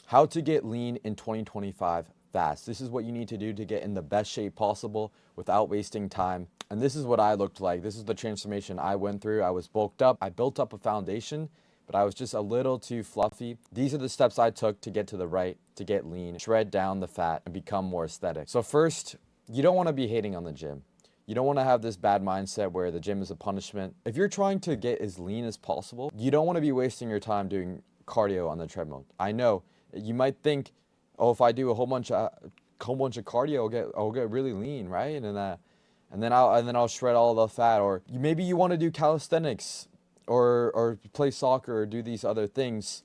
How to get lean in 2025 fast. This is what you need to do to get in the best shape possible without wasting time. And this is what I looked like. This is the transformation I went through. I was bulked up. I built up a foundation, but I was just a little too fluffy. These are the steps I took to get to the right, to get lean, shred down the fat, and become more aesthetic. So first, you don't want to be hating on the gym. You don't want to have this bad mindset where the gym is a punishment. If you're trying to get as lean as possible, you don't want to be wasting your time doing cardio on the treadmill. I know you might think, oh, if I do a whole bunch of cardio, I'll get really lean, right? And then I'll shred all the fat. Or maybe you want to do calisthenics, or play soccer, or do these other things.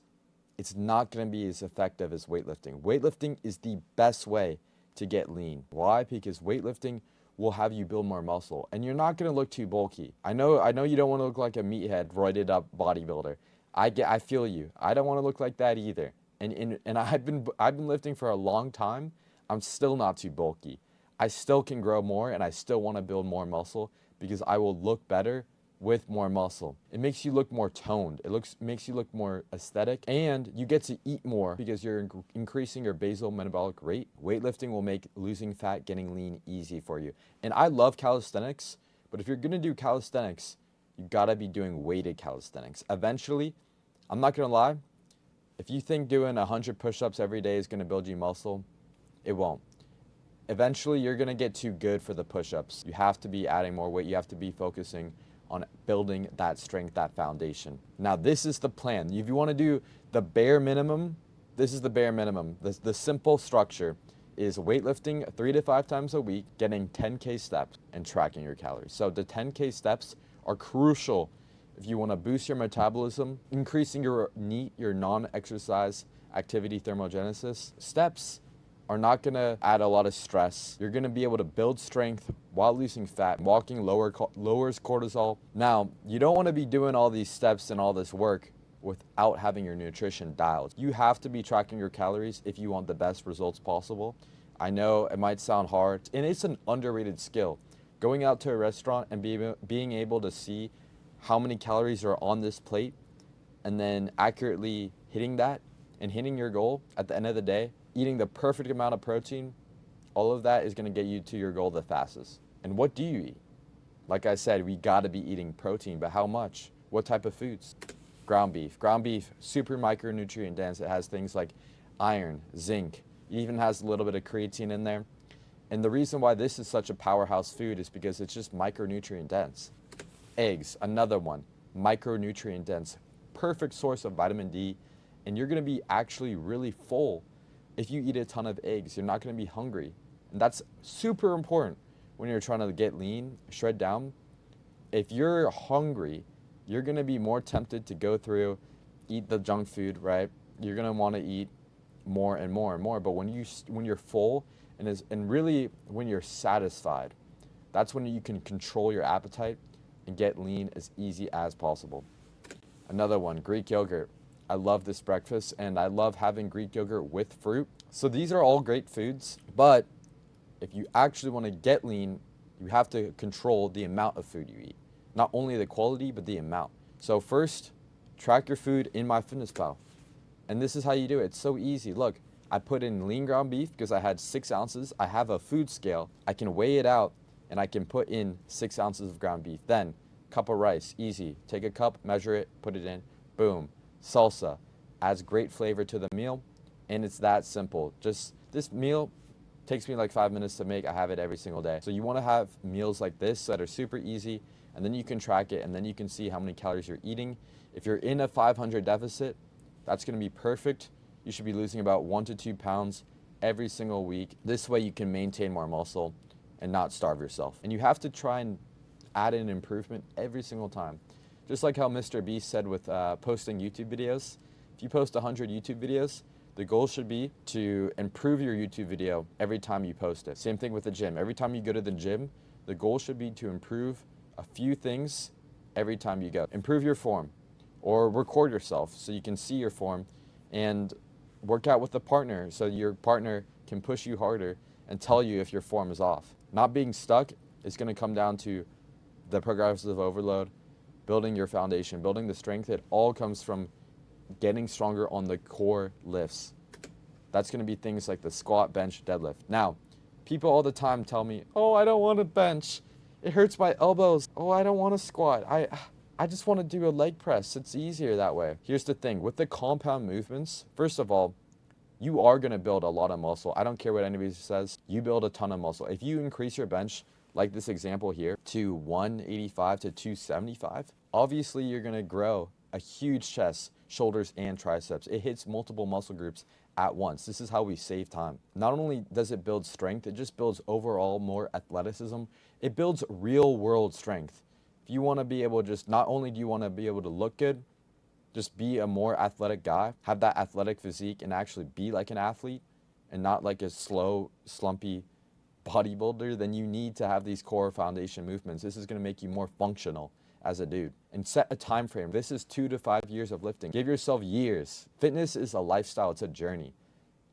It's not going to be as effective as weightlifting. Weightlifting is the best way to get lean. Why? Because weightlifting will have you build more muscle, and you're not going to look too bulky. I know you don't want to look like a meathead, roided up bodybuilder. I feel you. I don't want to look like that either. And I've been lifting for a long time. I'm still not too bulky. I still can grow more, and I still want to build more muscle because I will look better with more muscle. It makes you look more toned. Makes you look more aesthetic, and you get to eat more because you're increasing your basal metabolic rate. Weightlifting will make losing fat, getting lean easy for you. And I love calisthenics, but if you're gonna do calisthenics, you gotta be doing weighted calisthenics. Eventually, I'm not gonna lie, if you think doing 100 push-ups every day is gonna build you muscle, it won't. Eventually, you're gonna get too good for the push-ups. You have to be adding more weight. You have to be focusing on building that strength, that foundation. Now, this is the plan. If you want to do the bare minimum, this is the bare minimum. The simple structure is weightlifting 3 to 5 times a week, getting 10K steps, and tracking your calories. So the 10K steps are crucial if you want to boost your metabolism, increasing your NEAT, your non-exercise activity thermogenesis. Steps are not going to add a lot of stress. You're going to be able to build strength while losing fat. Walking lowers cortisol. Now, you don't want to be doing all these steps and all this work without having your nutrition dialed. You have to be tracking your calories if you want the best results possible. I know it might sound hard, and it's an underrated skill. Going out to a restaurant and being able to see how many calories are on this plate, and then accurately hitting that and hitting your goal at the end of the day, eating the perfect amount of protein, all of that is going to get you to your goal the fastest. And what do you eat? Like I said, we got to be eating protein, but how much? What type of foods? Ground beef. Ground beef, super micronutrient dense. It has things like iron, zinc. It even has a little bit of creatine in there. And the reason why this is such a powerhouse food is because it's just micronutrient dense. Eggs, another one, micronutrient dense. Perfect source of vitamin D. And you're going to be actually really full if you eat a ton of eggs. You're not going to be hungry. And that's super important when you're trying to get lean, shred down. If you're hungry, you're going to be more tempted to go through, eat the junk food, right? You're going to want to eat more and more and more. But when you're full and really when you're satisfied, that's when you can control your appetite and get lean as easy as possible. Another one, Greek yogurt. I love this breakfast, and I love having Greek yogurt with fruit. So these are all great foods, but if you actually want to get lean, you have to control the amount of food you eat. Not only the quality, but the amount. So first, track your food in MyFitnessPal. And this is how you do it. It's so easy. Look, I put in lean ground beef because I had 6 ounces. I have a food scale. I can weigh it out, and I can put in 6 ounces of ground beef. Then, cup of rice, easy. Take a cup, measure it, put it in, boom. Salsa adds great flavor to the meal, and it's that simple. Just this meal takes me like 5 minutes to make. I have it every single day. So you want to have meals like this that are super easy, and then you can track it, and then you can see how many calories you're eating. If you're in a 500 deficit, that's going to be perfect. You should be losing about 1 to 2 pounds every single week. This way you can maintain more muscle and not starve yourself. And you have to try and add an improvement every single time. Just like how Mr. Beast said with posting YouTube videos. If you post 100 YouTube videos, the goal should be to improve your YouTube video every time you post it. Same thing with the gym. Every time you go to the gym, the goal should be to improve a few things every time you go. Improve your form, or record yourself so you can see your form, and work out with a partner so your partner can push you harder and tell you if your form is off. Not being stuck is going to come down to the progressive overload, building your foundation, building the strength. It all comes from getting stronger on the core lifts. That's going to be things like the squat, bench, deadlift. Now, people all the time tell me, oh, I don't want to bench. It hurts my elbows. Oh, I don't want to squat. I just want to do a leg press. It's easier that way. Here's the thing. With the compound movements, first of all, you are going to build a lot of muscle. I don't care what anybody says. You build a ton of muscle. If you increase your bench, like this example here, to 185 to 275, obviously you're going to grow a huge chest, shoulders, and triceps. It hits multiple muscle groups at once. This is how we save time. Not only does it build strength, it just builds overall more athleticism. It builds real world strength. If you want to be able to just, not only do you want to be able to look good, just be a more athletic guy, have that athletic physique, and actually be like an athlete and not like a slow, slumpy bodybuilder, then you need to have these core foundation movements. This is going to make you more functional as a dude. And set a time frame. This is 2 to 5 years of lifting. Give yourself years. Fitness is a lifestyle. It's a journey.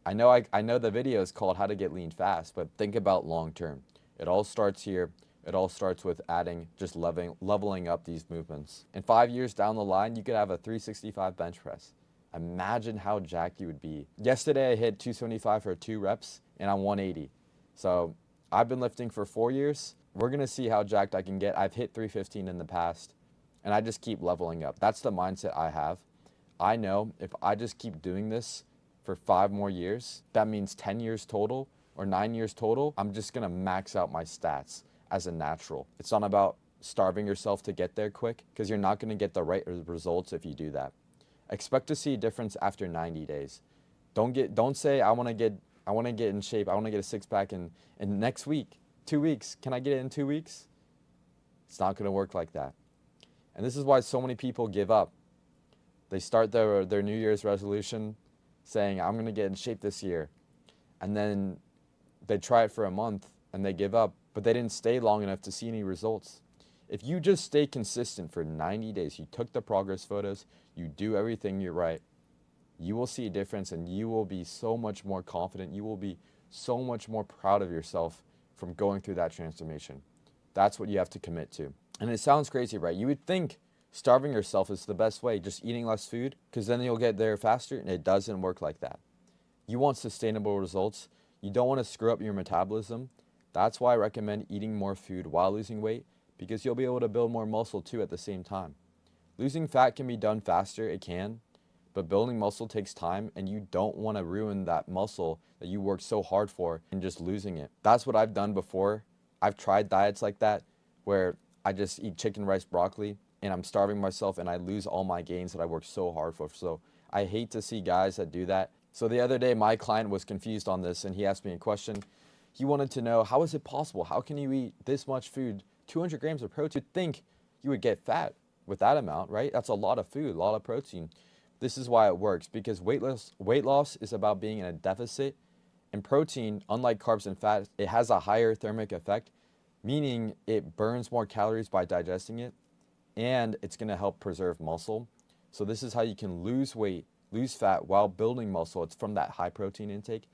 I know the video is called How to Get Lean Fast, but think about long term. It all starts here. It all starts with adding, just leveling up these movements. And 5 years down the line, you could have a 365 bench press. Imagine how jacked you would be. Yesterday, I hit 275 for 2 reps, and I'm 180. So I've been lifting for 4 years. We're going to see how jacked I can get. I've hit 315 in the past, and I just keep leveling up. That's the mindset I have. I know if I just keep doing this for 5 more years, that means 10 years total or 9 years total, I'm just going to max out my stats as a natural. It's not about starving yourself to get there quick, because you're not going to get the right results if you do that. Expect to see a difference after 90 days. Don't say I want to get in shape. I want to get a six pack in next week, 2 weeks. Can I get it in 2 weeks? It's not going to work like that. And this is why so many people give up. They start their New Year's resolution saying, I'm going to get in shape this year. And then they try it for a month and they give up, but they didn't stay long enough to see any results. If you just stay consistent for 90 days, you took the progress photos, you do everything you're right, you will see a difference, and you will be so much more confident. You will be so much more proud of yourself from going through that transformation. That's what you have to commit to. And it sounds crazy, right? You would think starving yourself is the best way, just eating less food, because then you'll get there faster, and it doesn't work like that. You want sustainable results. You don't want to screw up your metabolism. That's why I recommend eating more food while losing weight, because you'll be able to build more muscle too at the same time. Losing fat can be done faster, it can, but building muscle takes time, and you don't want to ruin that muscle that you worked so hard for and just losing it. That's what I've done before. I've tried diets like that where I just eat chicken, rice, broccoli, and I'm starving myself and I lose all my gains that I worked so hard for. So I hate to see guys that do that. So the other day, my client was confused on this, and he asked me a question. He wanted to know, how is it possible? How can you eat this much food, 200 grams of protein? You'd think you would get fat with that amount, right? That's a lot of food, a lot of protein. This is why it works, because weight loss is about being in a deficit, and protein, unlike carbs and fat, it has a higher thermic effect, meaning it burns more calories by digesting it, and it's going to help preserve muscle. So this is how you can lose weight, lose fat while building muscle. It's from that high protein intake,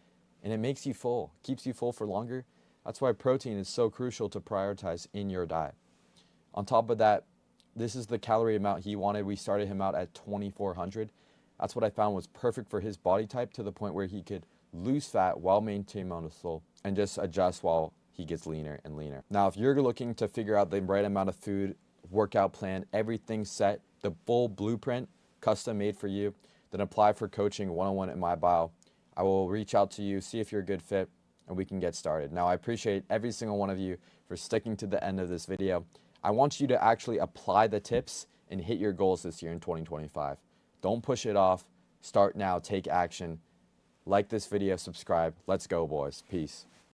and it makes you full, keeps you full for longer. That's why protein is so crucial to prioritize in your diet. On top of that, this is the calorie amount he wanted. We started him out at 2,400. That's what I found was perfect for his body type, to the point where he could lose fat while maintaining muscle and just adjust while he gets leaner and leaner. Now, if you're looking to figure out the right amount of food, workout plan, everything set, the full blueprint, custom made for you, then apply for coaching one-on-one in my bio. I will reach out to you, see if you're a good fit, and we can get started. Now, I appreciate every single one of you for sticking to the end of this video. I want you to actually apply the tips and hit your goals this year in 2025. Don't push it off. Start now. Take action. Like this video. Subscribe. Let's go, boys. Peace.